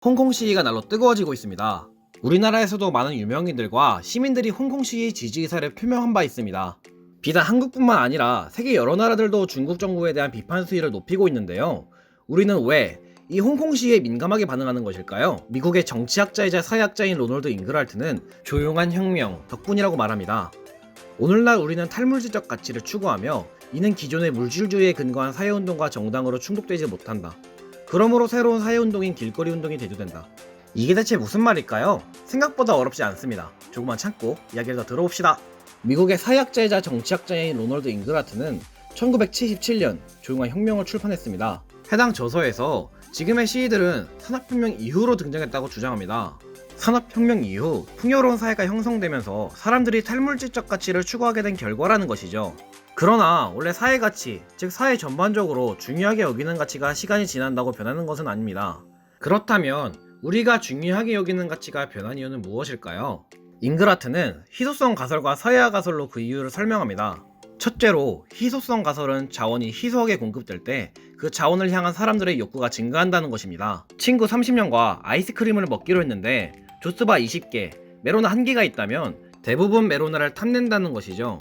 홍콩 시위가 날로 뜨거워지고 있습니다. 우리나라에서도 많은 유명인들과 시민들이 홍콩 시위 지지 의사를 표명한 바 있습니다. 비단 한국뿐만 아니라 세계 여러 나라들도 중국 정부에 대한 비판 수위를 높이고 있는데요. 우리는 왜 이 홍콩 시위에 민감하게 반응하는 것일까요? 미국의 정치학자이자 사회학자인 로널드 잉그랄트는 조용한 혁명 덕분이라고 말합니다. 오늘날 우리는 탈물질적 가치를 추구하며 이는 기존의 물질주의에 근거한 사회운동과 정당으로 충족되지 못한다. 그러므로 새로운 사회운동인 길거리 운동이 대두된다. 이게 대체 무슨 말일까요? 생각보다 어렵지 않습니다. 조금만 참고 이야기를 더 들어봅시다. 미국의 사회학자이자 정치학자인 로널드 잉그라트는 1977년 조용한 혁명을 출판했습니다. 해당 저서에서 지금의 시위들은 산업혁명 이후로 등장했다고 주장합니다. 산업혁명 이후 풍요로운 사회가 형성되면서 사람들이 탈물질적 가치를 추구하게 된 결과라는 것이죠. 그러나 원래 사회 가치, 즉 사회 전반적으로 중요하게 여기는 가치가 시간이 지난다고 변하는 것은 아닙니다. 그렇다면 우리가 중요하게 여기는 가치가 변한 이유는 무엇일까요? 잉그라트는 희소성 가설과 사회화 가설로 그 이유를 설명합니다. 첫째로 희소성 가설은 자원이 희소하게 공급될 때 그 자원을 향한 사람들의 욕구가 증가한다는 것입니다. 친구 30명과 아이스크림을 먹기로 했는데 조스바 20개, 메로나 1개가 있다면 대부분 메로나를 탐낸다는 것이죠.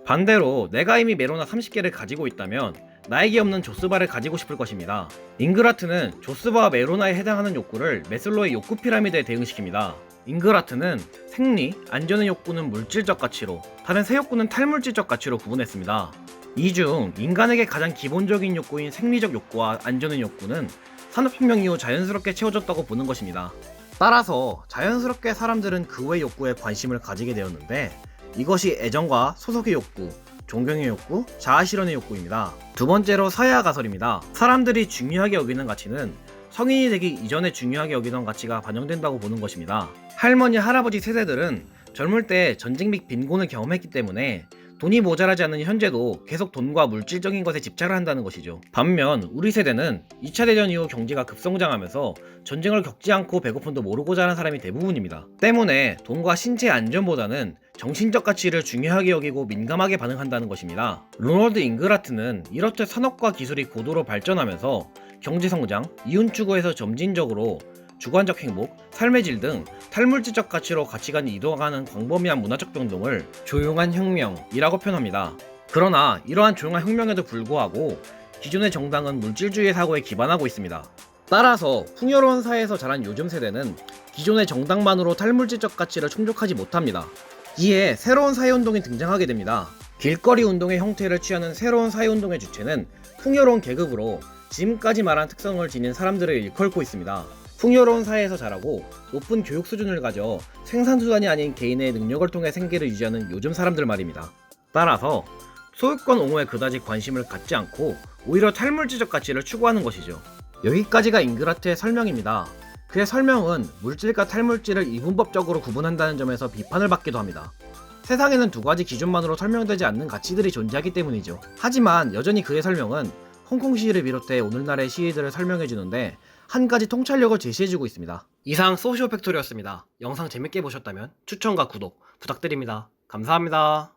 반대로 내가 이미 메로나 30개를 가지고 있다면 나에게 없는 조스바를 가지고 싶을 것입니다. 잉그라트는 조스바와 메로나에 해당하는 욕구를 메슬로의 욕구 피라미드에 대응시킵니다. 잉그라트는 생리, 안전의 욕구는 물질적 가치로, 다른 세 욕구는 탈물질적 가치로 구분했습니다. 이 중 인간에게 가장 기본적인 욕구인 생리적 욕구와 안전의 욕구는 산업혁명 이후 자연스럽게 채워졌다고 보는 것입니다. 따라서 자연스럽게 사람들은 그 외 욕구에 관심을 가지게 되었는데 이것이 애정과 소속의 욕구, 존경의 욕구, 자아실현의 욕구입니다. 두 번째로 사회화 가설입니다. 사람들이 중요하게 여기는 가치는 성인이 되기 이전에 중요하게 여기던 가치가 반영된다고 보는 것입니다. 할머니, 할아버지 세대들은 젊을 때 전쟁 및 빈곤을 경험했기 때문에 돈이 모자라지 않는 현재도 계속 돈과 물질적인 것에 집착을 한다는 것이죠. 반면 우리 세대는 2차 대전 이후 경제가 급성장하면서 전쟁을 겪지 않고 배고픔도 모르고 자란 사람이 대부분입니다. 때문에 돈과 신체 안전보다는 정신적 가치를 중요하게 여기고 민감하게 반응한다는 것입니다. 로널드 잉그라트는 이렇듯 산업과 기술이 고도로 발전하면서 경제성장, 이윤추구에서 점진적으로 주관적 행복, 삶의 질 등 탈물질적 가치로 가치관이 이동하는 광범위한 문화적 변동을 조용한 혁명이라고 표현합니다. 그러나 이러한 조용한 혁명에도 불구하고 기존의 정당은 물질주의 사고에 기반하고 있습니다. 따라서 풍요로운 사회에서 자란 요즘 세대는 기존의 정당만으로 탈물질적 가치를 충족하지 못합니다. 이에 새로운 사회운동이 등장하게 됩니다. 길거리 운동의 형태를 취하는 새로운 사회운동의 주체는 풍요로운 계급으로 지금까지 말한 특성을 지닌 사람들을 일컬고 있습니다. 풍요로운 사회에서 자라고 높은 교육 수준을 가져 생산수단이 아닌 개인의 능력을 통해 생계를 유지하는 요즘 사람들 말입니다. 따라서 소유권 옹호에 그다지 관심을 갖지 않고 오히려 탈물질적 가치를 추구하는 것이죠. 여기까지가 잉그라트의 설명입니다. 그의 설명은 물질과 탈물질을 이분법적으로 구분한다는 점에서 비판을 받기도 합니다. 세상에는 두 가지 기준만으로 설명되지 않는 가치들이 존재하기 때문이죠. 하지만 여전히 그의 설명은 홍콩 시위를 비롯해 오늘날의 시위들을 설명해주는데 한 가지 통찰력을 제시해주고 있습니다. 이상 소시오팩토리였습니다. 영상 재밌게 보셨다면 추천과 구독 부탁드립니다. 감사합니다.